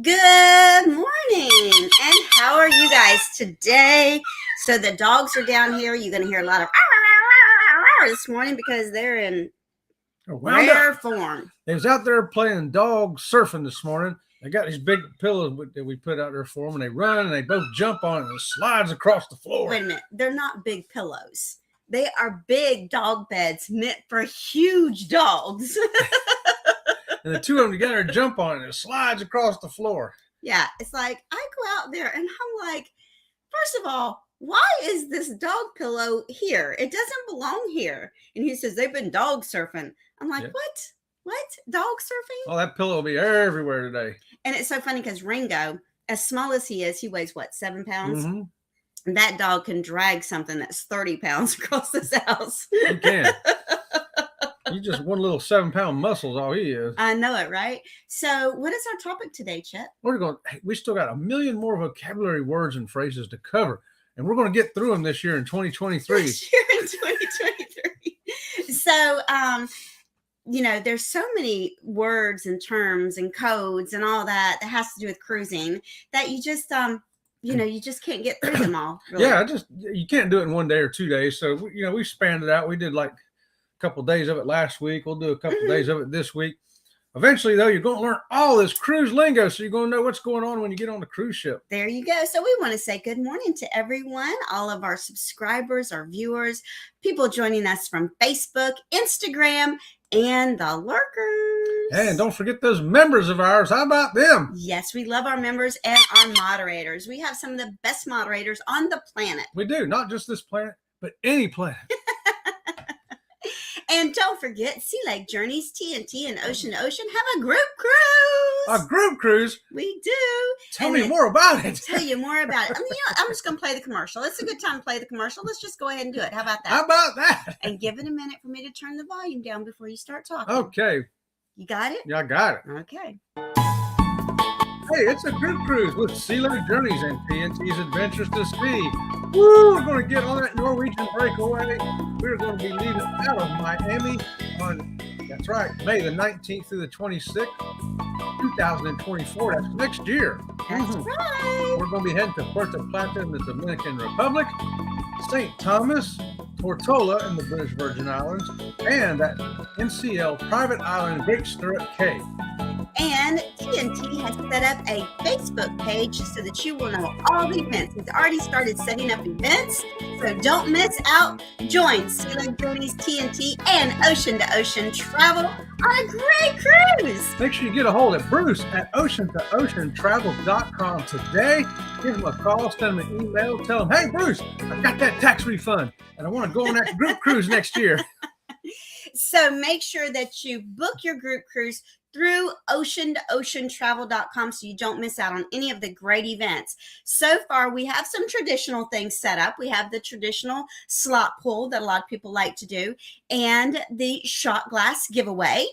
Good morning, and how are you guys today? So the dogs are down here. You're going to hear a lot of this morning because they're in rare form. They was out there playing dog surfing this morning. They got these big pillows that we put out there for them, and they run and they both jump on it and it slides across the floor. Wait a minute. They're not big pillows. They are big dog beds meant for huge dogs. And the two of them together jump on it and it slides across the floor. Yeah, it's like I go out there and I'm like, first of all, why is this dog pillow here? It doesn't belong here. And he says, they've been dog surfing. I'm like, What? What? Dog surfing? Oh, that pillow will be everywhere today. And it's so funny because Ringo, as small as he is, he weighs what, 7 pounds? Mm-hmm. And that dog can drag something that's 30 pounds across this house. He can. He's just one little 7-pound muscle is all he is. I know it, right? So what is our topic today, Chet? We still got a million more vocabulary words and phrases to cover. And we're going to get through them this year in 2023. This year in 2023. So, there's so many words and terms and codes and all that has to do with cruising that you just, you just can't get through them all. Really. Yeah, you can't do it in one day or 2 days. So, we spanned it out. We did like a couple of days of it last week. We'll do a couple of days of it this week. Eventually, though, you're going to learn all this cruise lingo, so you're going to know what's going on when you get on the cruise ship. There you go. So we want to say good morning to everyone, all of our subscribers, our viewers, people joining us from Facebook, Instagram, and the lurkers. And don't forget those members of ours. How about them? Yes, we love our members and our moderators. We have some of the best moderators on the planet. We do. Not just this planet, but any planet. And don't forget, Sea Lake Journeys, TNT, and Ocean to Ocean have a group cruise. A group cruise? We do. Tell me more about it. Tell you more about it. I'm just going to play the commercial. It's a good time to play the commercial. Let's just go ahead and do it. How about that? How about that? And give it a minute for me to turn the volume down before you start talking. Okay. You got it? Yeah, I got it. Okay. Hey, it's a group cruise with Sea Lake Journeys and TNT's Adventures to Sea. Woo, we're going to get on that Norwegian breakaway. We're going to be leaving out of Miami on, that's right, May the 19th through the 26th, 2024. That's next year. That's right. We're going to be heading to Puerto Plata in the Dominican Republic, St. Thomas, Tortola in the British Virgin Islands, and that NCL private island Great Stirrup Cay. And TNT has set up a Facebook page so that you will know all the events. He's already started setting up events, so don't miss out. Join Sea Lake Journeys, TNT, and Ocean to Ocean Travel on a great cruise. Make sure you get a hold of Bruce at oceantooceantravel.com today. Give him a call, send him an email, tell him, hey, Bruce, I got that tax refund, and I want to go on that group cruise next year. So make sure that you book your group cruise through oceantooceantravel.com so you don't miss out on any of the great events. So far, we have some traditional things set up. We have the traditional slot pull that a lot of people like to do and the shot glass giveaway.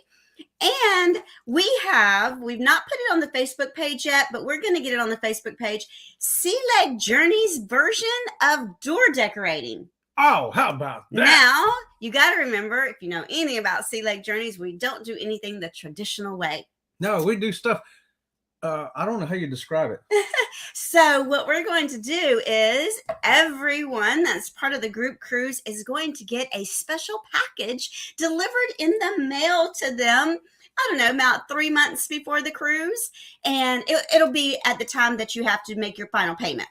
And we've not put it on the Facebook page yet, but we're going to get it on the Facebook page. Sea Lake Journeys version of door decorating. Oh, how about that? Now, you got to remember, if you know anything about Sea Lake Journeys, we don't do anything the traditional way. No, we do stuff. I don't know how you describe it. So what we're going to do is everyone that's part of the group cruise is going to get a special package delivered in the mail to them. I don't know, about 3 months before the cruise. And it'll be at the time that you have to make your final payment.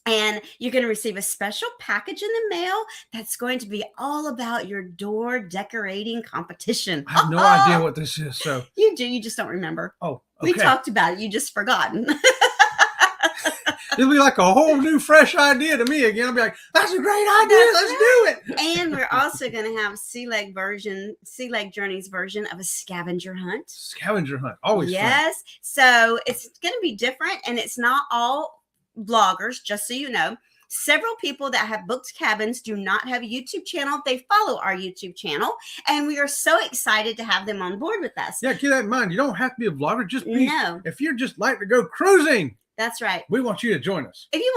And you're going to receive a special package in the mail that's going to be all about your door decorating competition. I have no idea what this is. So you do. You just don't remember. Oh, okay. We talked about it. You just forgotten. It'll be like a whole new, fresh idea to me again. I'll be like, that's a great idea. Let's do it. And we're also going to have Sea Lake Journeys version of a scavenger hunt. Scavenger hunt. Always yes. Fun. So it's going to be different, and it's not all vloggers, just so you know. Several people that have booked cabins do not have a YouTube channel. They follow our YouTube channel, and we are so excited to have them on board with us. Yeah, keep that in mind. You don't have to be a vlogger. Just be. No. If you're just like to go cruising. That's right. We want you to join us. If you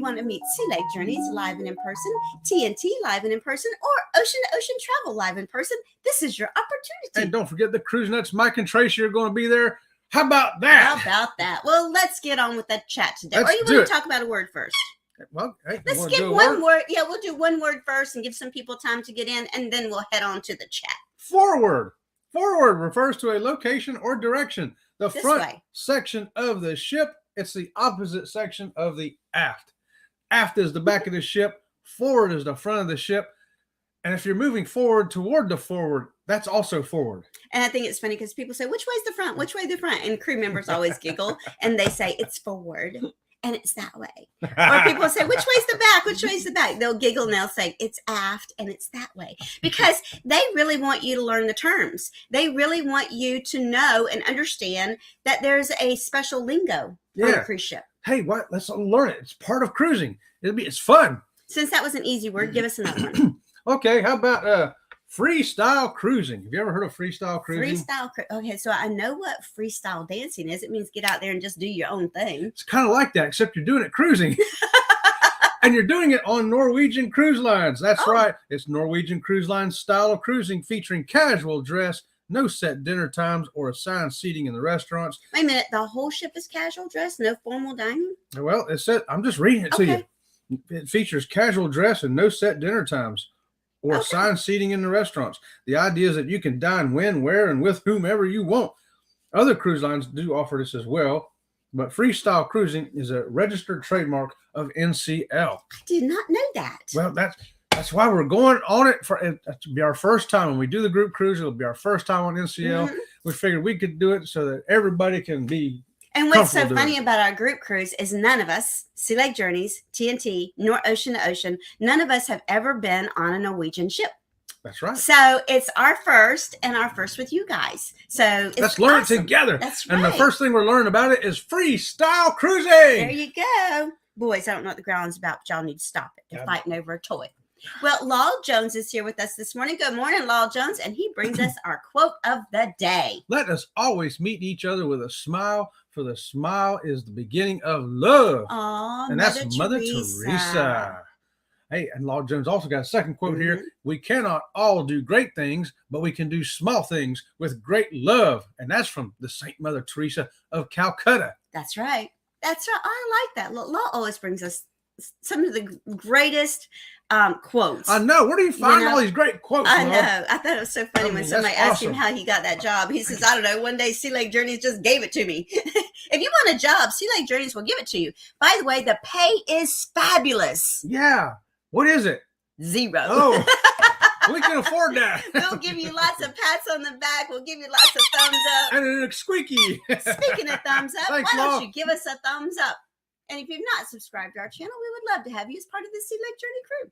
want to meet Sea Lake Journeys live and in person, TNT live and in person, or Ocean to Ocean Travel live in person, this is your opportunity. And don't forget the Cruise Nuts. Mike and Tracy are going to be there How about that? How about that? Well, let's get on with that chat today. Let's or you do want it. to talk about a word first? Well, hey, Let's give one word. Yeah, we'll do one word first and give some people time to get in, and then we'll head on to the chat. Forward. Forward refers to a location or direction. The This front way. section of the ship, it's the opposite section of the aft. Aft is the back of the ship. Forward is the front of the ship. And if you're moving forward toward the forward, that's also forward. And I think it's funny because people say, which way's the front? Which way the front? And crew members always giggle and they say, it's forward. And it's that way. Or people say, which way's the back? Which way's the back? They'll giggle and they'll say, it's aft and it's that way. Because they really want you to learn the terms. They really want you to know and understand that there's a special lingo on a cruise ship. Hey, what? Let's learn it. It's part of cruising. It's fun. Since that was an easy word, give us another one. Okay, how about freestyle cruising? Have you ever heard of freestyle cruising? Okay, so I know what freestyle dancing is. It means get out there and just do your own thing. It's kind of like that, except you're doing it cruising. And you're doing it on Norwegian Cruise Lines. That's right. It's Norwegian Cruise Lines style of cruising featuring casual dress, no set dinner times, or assigned seating in the restaurants. Wait a minute. The whole ship is casual dress, no formal dining? Well, it said, I'm just reading it to you. It features casual dress and no set dinner times or assigned seating in the restaurants. The idea is that you can dine when, where, and with whomever you want. Other cruise lines do offer this as well, but freestyle cruising is a registered trademark of NCL. I did not know that. Well, that's why we're going on it. That'll be our first time. When we do the group cruise, it'll be our first time on NCL. Mm-hmm. We figured we could do it so that everybody can be. And what's so funny about our group cruise is none of us, Sea Lake Journeys, TNT, nor Ocean to Ocean, none of us have ever been on a Norwegian ship. That's right. So it's our first and our first with you guys. So let's learn it together. That's right. And the first thing we're learning about it is freestyle cruising. There you go. Boys, I don't know what the ground's about, but y'all need to stop it. They're fighting over a toy. Well, Lal Jones is here with us this morning. Good morning, Lal Jones. And he brings us our quote of the day. Let us always meet each other with a smile, for the smile is the beginning of love. Aww, and that's Mother Teresa. Hey, and Lal Jones also got a second quote here. We cannot all do great things, but we can do small things with great love. And that's from the Saint Mother Teresa of Calcutta. That's right. That's right. I like that. Lal always brings us some of the greatest quotes. I know. Where do you find all these great quotes? I know. I thought it was so funny when somebody asked him how he got that job. He says, I don't know. One day Sea Lake Journeys just gave it to me. If you want a job, Sea Lake Journeys will give it to you. By the way, the pay is fabulous. Yeah. What is it? 0. Oh, we can afford that. We'll give you lots of pats on the back. We'll give you lots of thumbs up. And a squeaky. Speaking of thumbs up, Thanks, why don't you give us a thumbs up? And if you've not subscribed to our channel, we would love to have you as part of the Sea Lake Journey crew.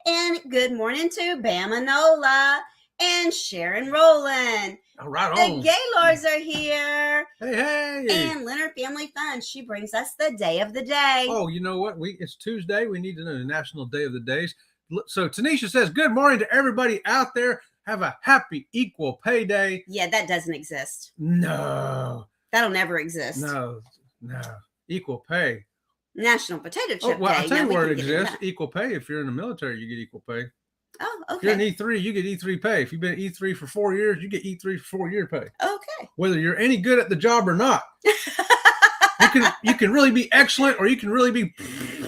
And good morning to Bama Nola and Sharon Rowland. All right, the Gaylords are here. Hey. And Leonard Family Fun. She brings us the day of the day. Oh, you know what? It's Tuesday. We need to know the National Day of the Days. So Tanisha says, good morning to everybody out there. Have a happy equal pay day. Yeah, that doesn't exist. No. That'll never exist. No. Equal pay. National Potato Chip Day. I'll tell you where it exists. Equal pay. If you're in the military, you get equal pay. Oh, okay. If you're in E3, you get E3 pay. If you've been E3 for 4 years, you get E3 for 4-year pay. Okay. Whether you're any good at the job or not. You can really be excellent, or you can really be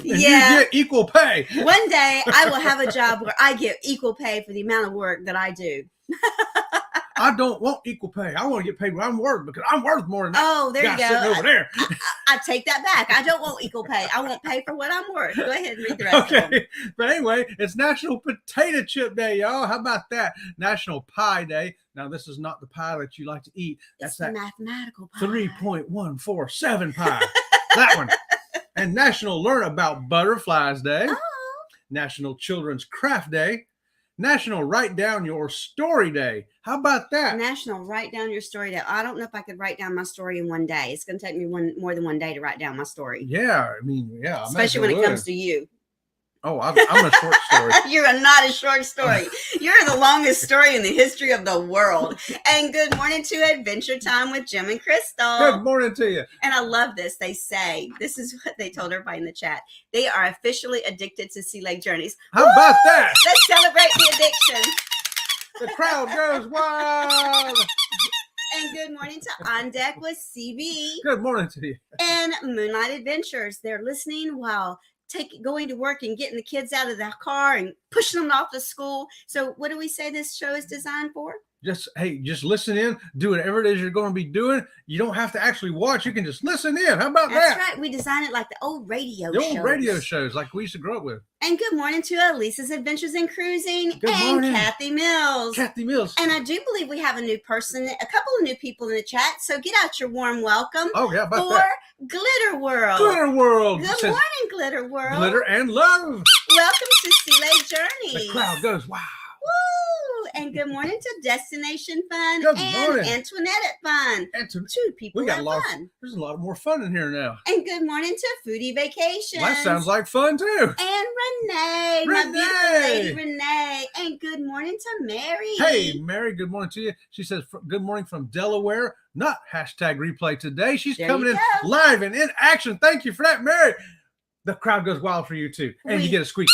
you get equal pay. One day I will have a job where I get equal pay for the amount of work that I do. I don't want equal pay. I want to get paid what I'm worth, because I'm worth more than that. Oh, there you go. Sitting over there. I take that back. I don't want equal pay. I want pay for what I'm worth. Go ahead and read the rest of them. But anyway, it's National Potato Chip Day, y'all. How about that? National Pie Day. Now, this is not the pie that you like to eat. That's the mathematical pie. 3.147 pie. That one. And National Learn About Butterflies Day. Oh. National Children's Craft Day. National Write Down Your Story Day. How about that? National Write Down Your Story Day. I don't know if I could write down my story in one day. It's going to take me more than one day to write down my story. Yeah, especially when it comes to you. Oh, I'm a short story. You're not a short story. You're the longest story in the history of the world. And good morning to Adventure Time with Jim and Crystal. Good morning to you. And I love this. They say, this is what they told everybody in the chat. They are officially addicted to Sea Lake Journeys. How about that? Let's celebrate the addiction. The crowd goes wild. And good morning to On Deck with CB Good morning to you. and Moonlight Adventures. They're listening while going to work and getting the kids out of the car and pushing them off to school. So what do we say this show is designed for? Just listen in, do whatever it is you're going to be doing. You don't have to actually watch. You can just listen in. How about That's that? right. We design it like the old radio The shows. old radio shows like we used to grow up with. And good morning to Elisa's Adventures in Cruising Good morning. Kathy Mills. Kathy Mills. And I do believe we have a new person, a couple of new people in the chat. So get out your warm welcome Oh, yeah, about for that. Glitter World. Glitter World. Good morning, Glitter World. Glitter and love. Welcome to Sea Lake Journey. The crowd goes, wow. Woo! And good morning to Destination Fun Good and morning. Antoinette at Fun. Two people We got have a lot. fun. There's a lot more fun in here now. And good morning to Foodie Vacations. Well, that sounds like fun too. And Renee, my beautiful lady Renee. And good morning to Mary. Hey, Mary, good morning to you. She says, good morning from Delaware. Not hashtag replay today. She's There coming you in go. live and in action. Thank you for that, Mary. The crowd goes wild for you too. And you get a squeaky.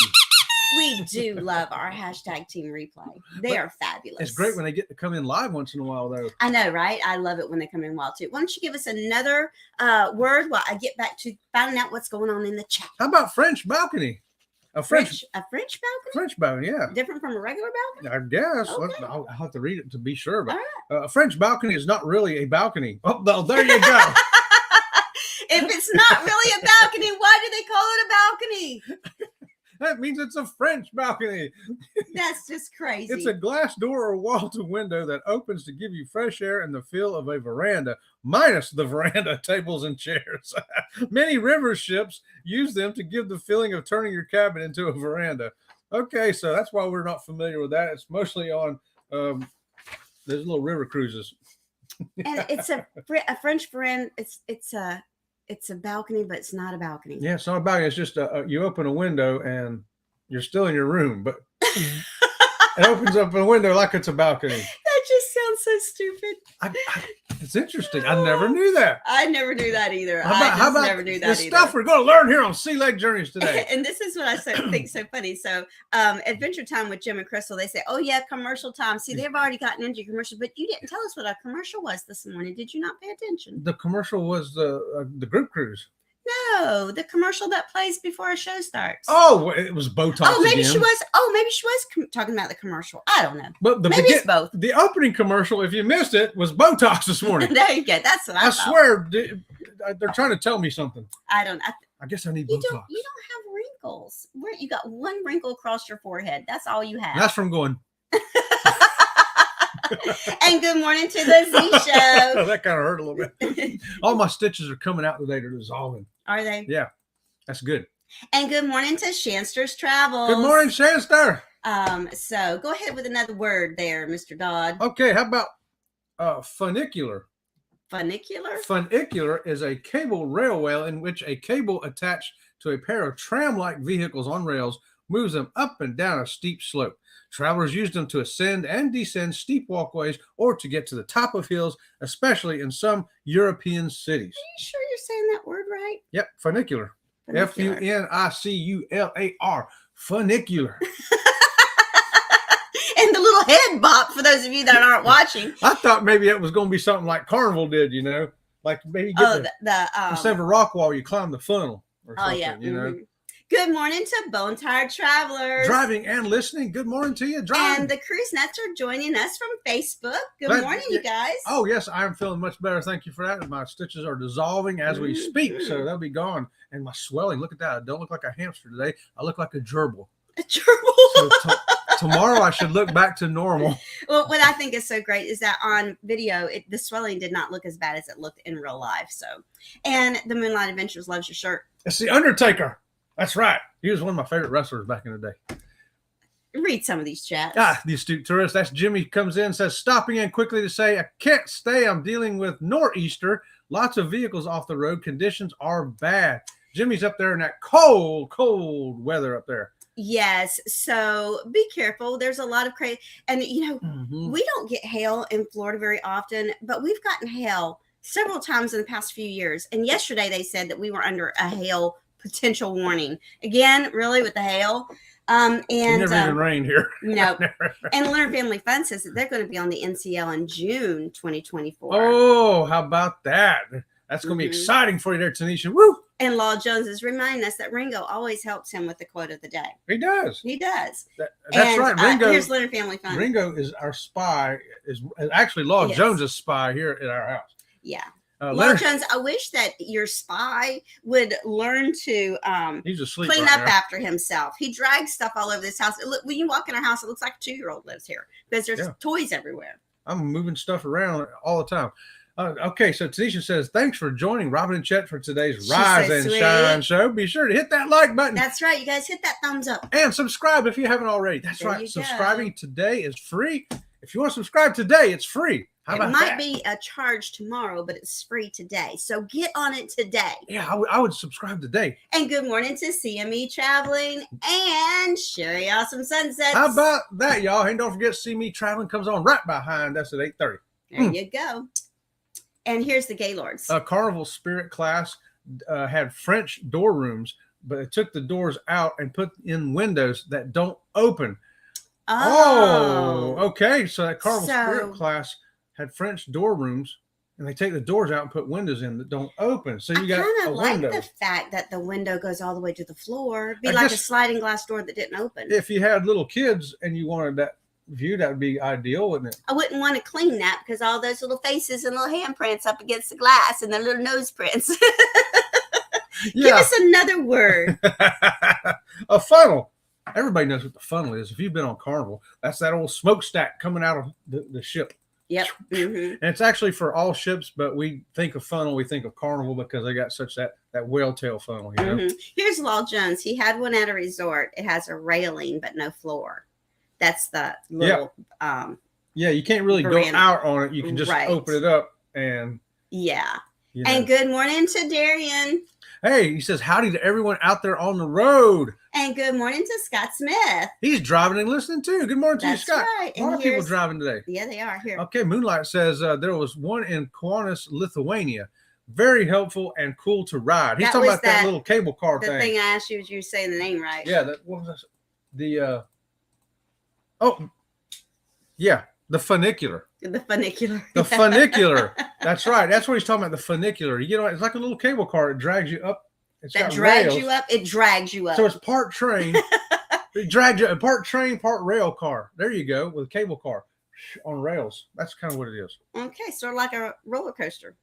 We do love our hashtag team replay. They are fabulous. It's great when they get to come in live once in a while, though. I know, right? I love it when they come in wild too. Why don't you give us another word while I get back to finding out what's going on in the chat? How about French balcony? A French balcony? French balcony, yeah. Different from a regular balcony? I guess. Okay. I'll have to read it to be sure. But All a French balcony is not really a balcony. Oh, no, there you go. If it's not really a balcony, why do they call it a balcony? That means it's a French balcony. That's just crazy. It's a glass door or wall to window that opens to give you fresh air and the feel of a veranda, minus the veranda tables and chairs. Many river ships use them to give the feeling of turning your cabin into a veranda. Okay, so that's why we're not familiar with that. It's mostly on there's little river cruises. And it's a French veranda. It's a balcony, but it's not a balcony. Yeah, it's not a balcony. It's just you open a window and you're still in your room, but it opens up a window like it's a balcony. That just sounds so stupid. It's interesting. I never knew that. I never knew that either. How about never knew that the either. stuff we're going to learn here on Sea Lake Journeys today? And this is what I think so funny. So, Adventure Time with Jim and Crystal, they say, "Oh yeah, commercial time." See, they've already gotten into commercial, but you didn't tell us what our commercial was this morning. Did you not pay attention? The commercial was the group cruise. No, the commercial that plays before a show starts. Oh, it was Botox. Oh, maybe again. she was. Oh, maybe she was talking about the commercial. I don't know. But Maybe it's both. The opening commercial, if you missed it, was Botox this morning. There you go. That's what I I thought. swear, they're trying to tell me something. I don't. I guess I need You Botox. don't have wrinkles. You got one wrinkle across your forehead. That's all you have. That's from going. And good morning to the Z Show. That kind of hurt a little bit. All my stitches are coming out today. They're dissolving. Are they? Yeah, that's good. And good morning to Shanster's Travels. Good morning, Shanster. So go ahead with another word there, Mr. Dodd. Okay, how about funicular? Funicular? Funicular is a cable railway in which a cable attached to a pair of tram-like vehicles on rails moves them up and down a steep slope. Travelers use them to ascend and descend steep walkways or to get to the top of hills, especially in some European cities. Are you sure you're saying that word right? Yep, funicular. Funicular. Funicular. Funicular. And the little head bop for those of you that aren't watching. I thought maybe it was going to be something like Carnival did, like maybe you get instead of a rock wall, you climb the funnel or something, Mm-hmm. Good morning to Bone Tired Travelers. Driving and listening. Good morning to you. Driving. And the Cruise Nuts are joining us from Facebook. Good morning, you guys. Oh, yes, I'm feeling much better. Thank you for that. My stitches are dissolving as we speak, so they'll be gone. And my swelling, look at that. I don't look like a hamster today. I look like a gerbil. A gerbil. So tomorrow I should look back to normal. Well, what I think is so great is that on video, the swelling did not look as bad as it looked in real life. So, and the Moonlight Adventures loves your shirt. It's the Undertaker. That's right. He was one of my favorite wrestlers back in the day. Read some of these chats. The astute tourist. That's Jimmy comes in, says, stopping in quickly to say, I can't stay. I'm dealing with nor'easter. Lots of vehicles off the road. Conditions are bad. Jimmy's up there in that cold, cold weather up there. Yes. So be careful. There's a lot of crazy. And, we don't get hail in Florida very often, but we've gotten hail several times in the past few years. And yesterday they said that we were under a hail potential warning. Again, really with the hail. And It never even rained here. No. And Learn Family Fun says that they're going to be on the NCL in June 2024. Oh, how about that? That's going to be exciting for you there, Tanisha. Woo! And Law Jones is reminding us that Ringo always helps him with the quote of the day. He does. He does. That's right. Ringo. Here's Leonard Family Fun. Ringo is our spy. Is actually Law Jones' spy here at our house. Yeah. Law Jones, I wish that your spy would learn to he's asleep clean right up now. after himself. He drags stuff all over this house. When you walk in our house, it looks like a 2-year-old lives here because there's toys everywhere. I'm moving stuff around all the time. Okay, so Tanisha says, thanks for joining Robin and Chet for today's Rise and Shine show. Be sure to hit that like button. That's right. You guys hit that thumbs up. And subscribe if you haven't already. That's right. Subscribing today is free. If you want to subscribe today, it's free. How about that? It might be a charge tomorrow, but it's free today. So get on it today. Yeah, I would subscribe today. And good morning to CME Traveling and Sherry Awesome Sunsets. How about that, y'all? And don't forget, CME Traveling comes on right behind us at 8:30. There you go. And here's the Gaylords. Carnival Spirit class had French door rooms, but it took the doors out and put in windows that don't open. Oh, okay. So that Carnival Spirit class had French door rooms, and they take the doors out and put windows in that don't open. So you got a window. I like the fact that the window goes all the way to the floor. It'd be like a sliding glass door that didn't open. If you had little kids and you wanted that view, that would be ideal, wouldn't it? I wouldn't want to clean that because all those little faces and little handprints up against the glass and their little nose prints. Give us another word. A funnel. Everybody knows what the funnel is. If you've been on Carnival, that's that old smokestack coming out of the ship. Yep. And it's actually for all ships, but we think of funnel, we think of Carnival because they got such that whale tail funnel. You know? Here's Law Jones. He had one at a resort. It has a railing but no floor. That's the little you can't really go out on it. You can just open it up and And good morning to Darian. Hey, he says howdy to everyone out there on the road. And good morning to Scott Smith. He's driving and listening too. Good morning to you, Scott. Right. A lot of people driving today. Yeah, they are here. Okay, Moonlight says there was one in Kaunas, Lithuania. Very helpful and cool to ride. He's talking about that little cable car thing. The thing I asked you was you saying the name right. Yeah, what was that? The funicular. The funicular. The funicular. That's right. That's what he's talking about. The funicular. You get on, it's like a little cable car. It drags you up. It drags you up. So it's part train. It drags you. Part train, part rail car. There you go with a cable car on rails. That's kind of what it is. Okay, sort of like a roller coaster.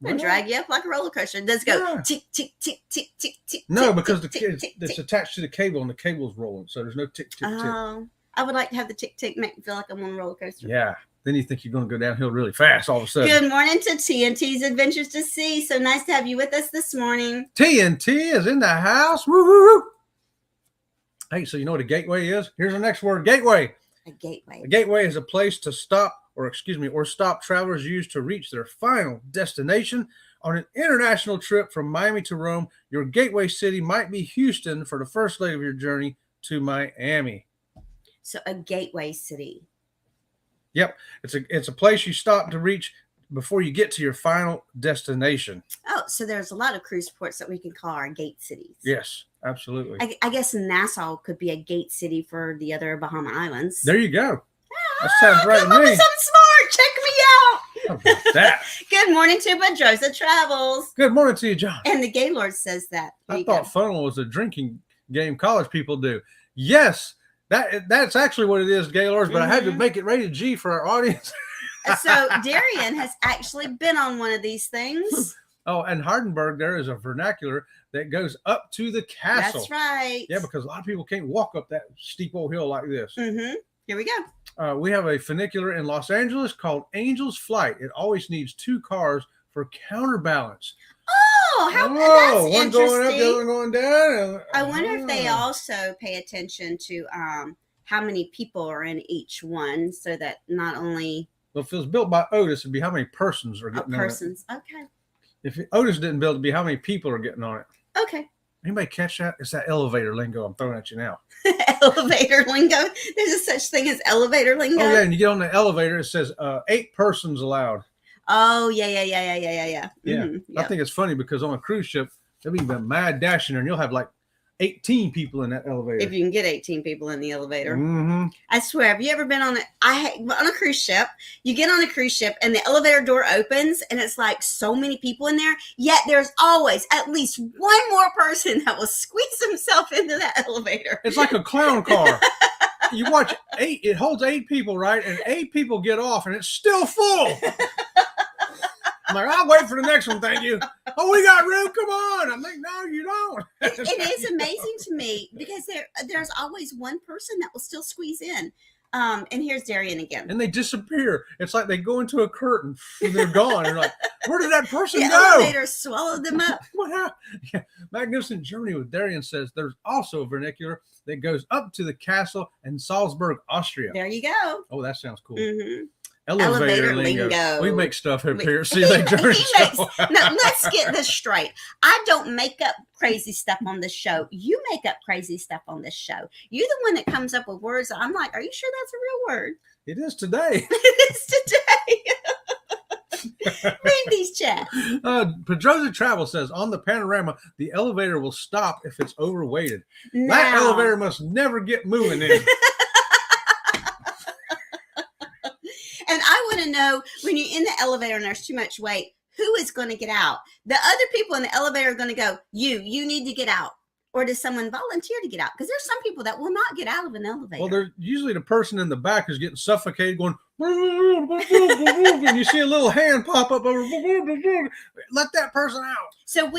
It drag you up like a roller coaster. It does go tick tick tick tick tick tick. No, because it's attached to the cable and the cable's rolling, so there's no tick tick tick. I would like to have the tick tick make me feel like I'm on a roller coaster. Yeah. Then you think you're going to go downhill really fast all of a sudden. Good morning to TNT's Adventures to Sea. So nice to have you with us this morning. TNT is in the house. Woo, woo, woo. Hey, so you know what a gateway is? Here's the next word, gateway. A gateway. A gateway is a place to stop, or stop travelers use to reach their final destination. On an international trip from Miami to Rome, your gateway city might be Houston for the first leg of your journey to Miami. So a gateway city. Yep. It's a place you stop to reach before you get to your final destination. Oh, so there's a lot of cruise ports that we can call our gate cities. Yes, absolutely. I guess Nassau could be a gate city for the other Bahama Islands. There you go. That sounds right to me. I'm smart. Check me out. How about that? Good morning to Bedrosa Travels. Good morning to you, John. And the Gaylord says that. I thought funnel was a drinking game college people do. Yes. That's actually what it is, Gaylords, but I had to make it rated G for our audience. So Darian has actually been on one of these things. Oh, and Hardenberg, there is a vernacular that goes up to the castle. That's right. Yeah, because a lot of people can't walk up that steep old hill like this. Here we go. We have a funicular in Los Angeles called Angel's Flight. It always needs 2 cars for counterbalance. Oh, that's one interesting. Going up, the other one going down. I wonder if they also pay attention to how many people are in each one, so that not only. Well, if it was built by Otis, it'd be how many persons are getting on it. Okay. If Otis didn't build it, it'd be how many people are getting on it. Okay. Anybody catch that? It's that elevator lingo I'm throwing at you now. Elevator lingo? There's a such thing as elevator lingo? Oh, yeah, and you get on the elevator, it says 8 persons allowed. Oh, yeah. Yeah. I think it's funny because on a cruise ship, there'll be a mad dash in there, and you'll have like 18 people in that elevator. If you can get 18 people in the elevator. Mm-hmm. I swear, have you ever been on a cruise ship? You get on a cruise ship and the elevator door opens and it's like so many people in there, yet there's always at least one more person that will squeeze himself into that elevator. It's like a clown car. You watch it holds 8 people, right? And 8 people get off and it's still full. I'm like, I'll wait for the next one, thank you. Oh, we got room, come on. I'm like, no, you don't. It is amazing to me because there's always one person that will still squeeze in. And here's Darian again. And they disappear. It's like they go into a curtain and they're gone. You're like, where did that person the go? elevator swallowed them up. What happened? Yeah. Magnificent Journey with Darian says there's also a vernacular that goes up to the castle in Salzburg, Austria. There you go. Oh, that sounds cool. Mm-hmm. Elevator lingo. We make stuff up here. See, let's get this straight. I don't make up crazy stuff on this show. You make up crazy stuff on this show. You're the one that comes up with words. I'm like, are you sure that's a real word? It is today. It is today. Read these chats. Pedroza Travel says, on the panorama, the elevator will stop if it's overweighted. Now, that elevator must never get moving in. And I want to know, when you're in the elevator and there's too much weight, who is going to get out? The other people in the elevator are going to go, you need to get out. Or does someone volunteer to get out? Because there's some people that will not get out of an elevator. Well, there's usually the person in the back is getting suffocated going, and you see a little hand pop up over, let that person out. So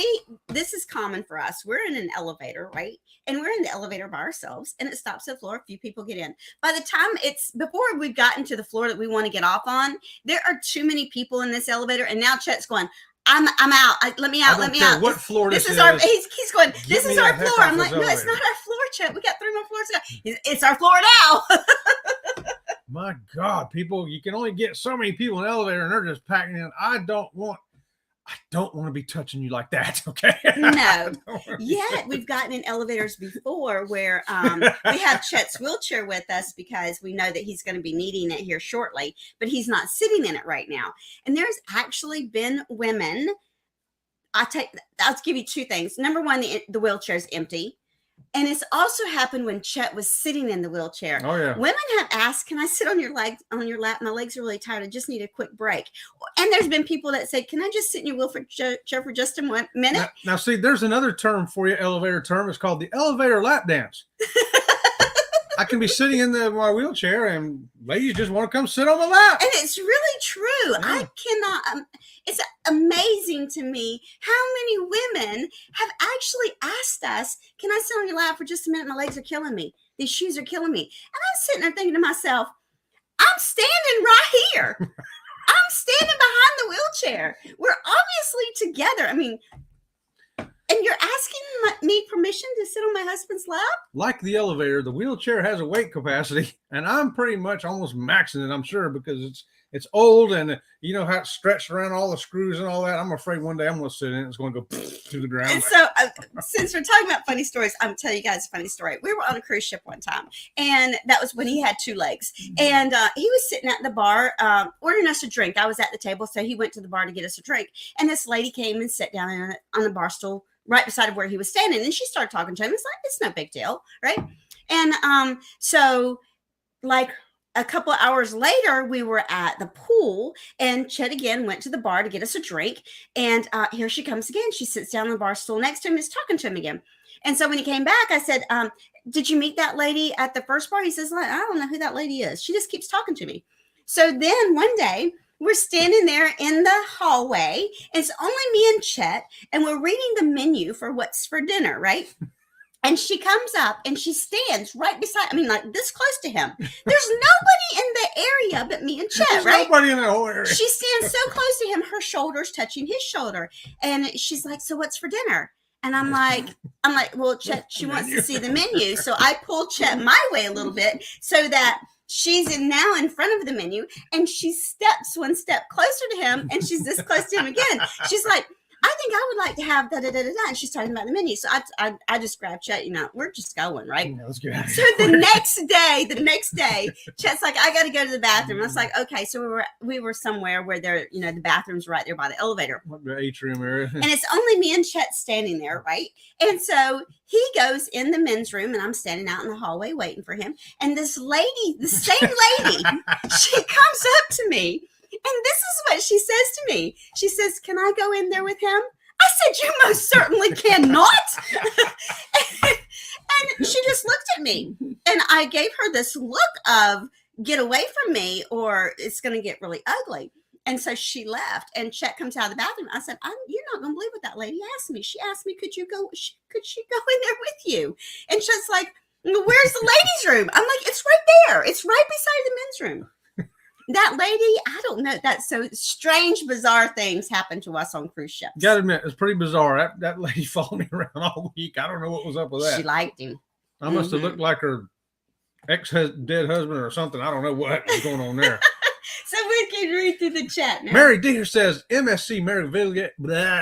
this is common for us. We're in an elevator, right? And we're in the elevator by ourselves and it stops at the floor. A few people get in. By the time before we've gotten to the floor that we want to get off on, there are too many people in this elevator. And now Chet's going, I'm out. Let me out. Let me out. What floor this is? He's going, this is our floor. I'm like, no, it's not our floor, Chet. We got 3 more floors to go. It's our floor now. My God, people, you can only get so many people in an elevator and they're just packing in. I don't want to be touching you like that. Okay. No. Yet we've gotten in elevators before where we have Chet's wheelchair with us because we know that he's going to be needing it here shortly, but he's not sitting in it right now. And there's actually been women. I'll give you 2 things. Number 1, the wheelchair is empty. And it's also happened when Chet was sitting in the wheelchair. Oh, yeah. Women have asked, can I sit on your lap? My legs are really tired. I just need a quick break. And there's been people that say, can I just sit in your wheelchair for just a minute? Now, see, there's another term for you, elevator term. It's called the elevator lap dance. I can be sitting in my wheelchair and ladies just want to come sit on the lap. And it's really true. Yeah. I cannot, it's amazing to me how many women have actually asked us, can I sit on your lap for just a minute? My legs are killing me. These shoes are killing me. And I'm sitting there thinking to myself, I'm standing right here. I'm standing behind the wheelchair. We're obviously together. I mean, and you're asking me permission to sit on my husband's lap? Like the elevator, the wheelchair has a weight capacity, and I'm pretty much almost maxing it, I'm sure, because it's old and you know how it's stretched around all the screws and all that. I'm afraid one day I'm going to sit in it. It's going to go to the ground. And so since we're talking about funny stories, I'm going to tell you guys a funny story. We were on a cruise ship one time, and that was when he had 2 legs. And he was sitting at the bar ordering us a drink. I was at the table, so he went to the bar to get us a drink. And this lady came and sat down on the bar stool right beside where he was standing. And she started talking to him. It's like, it's no big deal, right? And so like a couple of hours later, we were at the pool, and Chet again went to the bar to get us a drink. And here she comes again. She sits down on the bar stool next to him and is talking to him again. And so when he came back, I said, did you meet that lady at the first bar? He says, I don't know who that lady is. She just keeps talking to me. So then one day, we're standing there in the hallway. It's only me and Chet, and we're reading the menu for what's for dinner, right? And she comes up and she stands right beside, like this close to him. There's nobody in the area but me and Chet, right? Nobody in the whole area. She stands so close to him, her shoulder's touching his shoulder. And she's like, so what's for dinner? And I'm like, well, Chet, she wants to see the menu. So I pulled Chet my way a little bit so that she's now in front of the menu, and she steps one step closer to him, and she's this close to him again. She's like, I think I would like to have da da da da da? And she's talking about the menu. So I just grabbed Chet. We're just going, right? Yeah, let's get out of So here. the next day, Chet's like, I got to go to the bathroom. I was like, okay. So we were somewhere where there, the bathroom's right there by the elevator. The atrium area. And it's only me and Chet standing there, right? And so he goes in the men's room, and I'm standing out in the hallway waiting for him. And this lady, the same lady, she comes up to me, and this is what she says to me. She says, "Can I go in there with him?" I said, "You most certainly cannot." And she just looked at me, and I gave her this look of get away from me or it's going to get really ugly. And so she left, and Chet comes out of the bathroom. I said, "You're not going to believe what that lady asked me. She asked me, could she go in there with you?" And Chet's like, "Well, where's the ladies' room?" I'm like, "It's right there. It's right beside the men's room." That lady, I don't know. That's so strange, bizarre things happen to us on cruise ships. Gotta admit, it's pretty bizarre. That lady followed me around all week. I don't know what was up with that. She liked him. I must have looked like her dead husband or something. I don't know what was going on there. So we can read through the chat now. Mary Deer says MSC Maryville,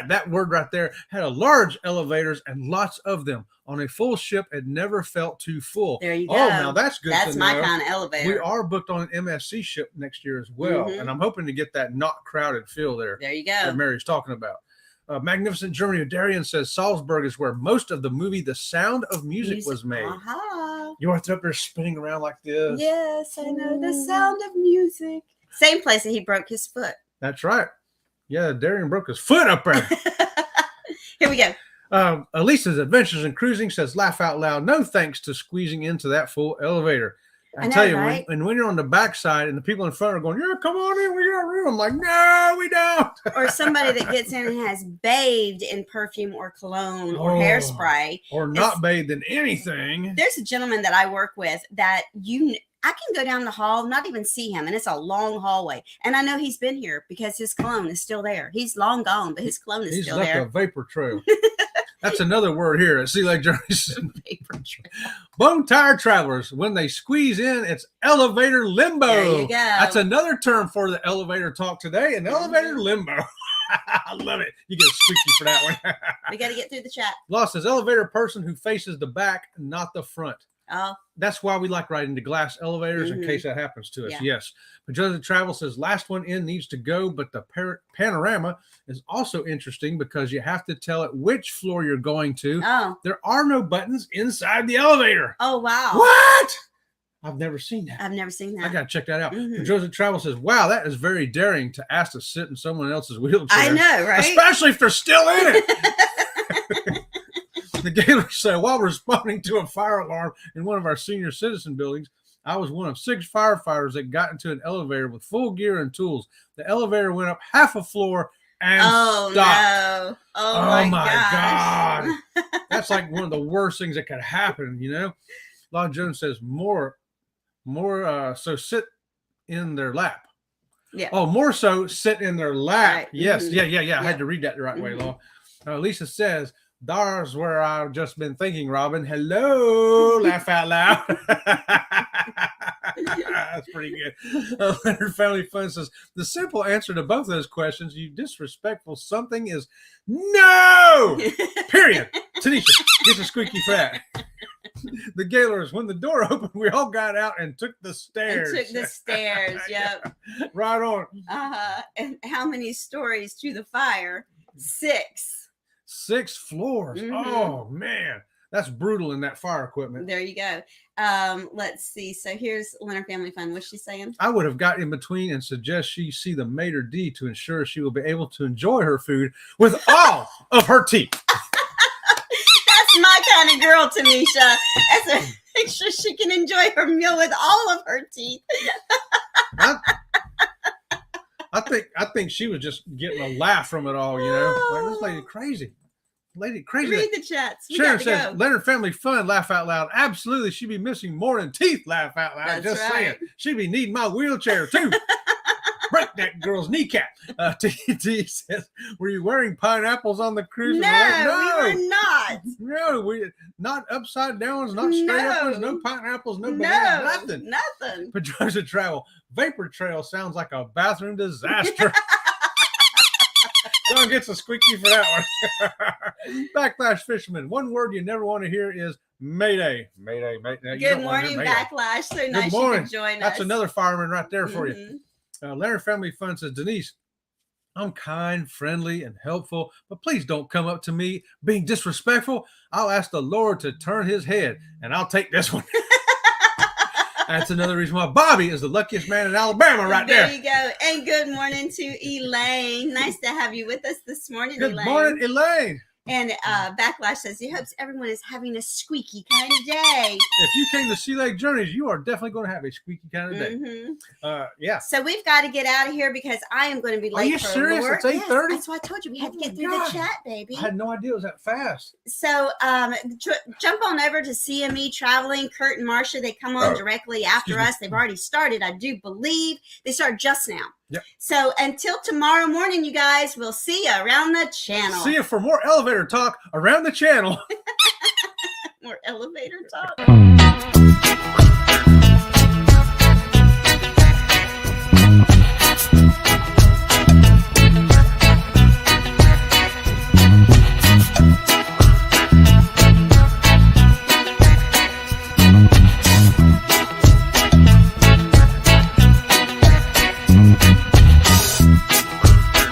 that word right there, had a large elevators and lots of them. On a full ship, it never felt too full. There you go. Oh, now that's good. That's my kind of elevator. We are booked on an MSC ship next year as well, and I'm hoping to get that not crowded feel there. There you go. That Mary's talking about. Magnificent Germany. Darian says Salzburg is where most of the movie The Sound of Music was made. You are up there spinning around like this. Yes, I know. The Sound of Music. Same place that he broke his foot. That's right. Yeah, Darian broke his foot up there. Here we go. Elisa's Adventures in Cruising says, laugh out loud. No thanks to squeezing into that full elevator. I tell you, right? when you're on the backside and the people in front are going, "Yeah, come on in, we got room." I'm like, "No, we don't." Or somebody that gets in and has bathed in perfume or cologne or hairspray. Or not bathed in anything. There's a gentleman that I work with that I can go down the hall, not even see him, and it's a long hallway. And I know he's been here because his cologne is still there. He's long gone, but his cologne is still there. He's left a vapor trail. That's another word here at Sea Lake Journeys. Vapor trail. Bone tired travelers, when they squeeze in, it's elevator limbo. There you go. That's another term for the elevator talk today, an elevator limbo. I love it. You get a squeaky for that one. We got to get through the chat. Law says elevator person who faces the back, not the front. Oh, that's why we like riding the glass elevators in case that happens to us. Yeah. Yes. But Joseph Travel says last one in needs to go, but the panorama is also interesting because you have to tell it which floor you're going to. Oh. There are no buttons inside the elevator. Oh, wow. What? I've never seen that. I've never seen that. I got to check that out. But Joseph Travel says, wow, that is very daring to ask to sit in someone else's wheelchair. I know, right? Especially if they're still in it. The Gaylor said, while responding to a fire alarm in one of our senior citizen buildings, I was one of 6 firefighters that got into an elevator with full gear and tools. The elevator went up half a floor and stopped. No. Oh my God. That's like one of the worst things that could happen, you know? Lon Jones says more so sit in their lap. Yeah. Oh, more so sit in their lap. Right. Yes. Yeah. I had to read that the right way, Law. Lisa says, there's where I've just been thinking, Robin. Hello, laugh out loud. That's pretty good. Leonard Family Fun says, the simple answer to both those questions, you disrespectful something, is no. Period. Tanisha, get the squeaky for that. The Gaylors, when the door opened, we all got out and took the stairs. Yep. Right on. And how many stories to the fire? 6. 6 floors. Oh, man. That's brutal in that fire equipment. There you go. Let's see. So here's Leonard Family Fun. What's she saying? I would have got in between and suggest she see the maitre d' to ensure she will be able to enjoy her food with all of her teeth. That's my kind of girl, Tanisha. Make sure she can enjoy her meal with all of her teeth. I think she was just getting a laugh from it all, you know. Like, this lady crazy. Read the chats. Sharon says, Leonard Family Fun, laugh out loud. Absolutely, she'd be missing more than teeth, laugh out loud. That's right. Saying. She'd be needing my wheelchair, too. Break that girl's kneecap. T says, were you wearing pineapples on the cruise? No, we were not. No, we not upside downs, not straight uppers, no pineapples, no bananas, nothing. Patricia Travel, vapor trail sounds like a bathroom disaster. John gets a squeaky for that one. Backlash fisherman. One word you never want to hear is Mayday. Mayday. Mayday. Good morning, Backlash. So nice you could join us. That's another fireman right there for you. Leonard Family Fun says, Denise, I'm kind, friendly, and helpful, but please don't come up to me being disrespectful. I'll ask the Lord to turn his head, and I'll take this one. That's another reason why Bobby is the luckiest man in Alabama right there. There you go. And good morning to Elaine. Nice to have you with us this morning, Good Elaine. morning, Elaine. And Backlash says he hopes everyone is having a squeaky kind of day. If you came to Sea Lake Journeys, you are definitely going to have a squeaky kind of day. Yeah. So we've got to get out of here because I am going to be late. Are you serious? Work. It's 8:30? Yes, that's why I told you we had to get through the chat, baby. I had no idea it was that fast. So jump on over to CME Traveling. Kurt and Marcia, they come on directly after us. They've already started, I do believe. They start just now. Yep. So until tomorrow morning, you guys, we'll see you around the channel. See you for more elevator talk around the channel. More elevator talk.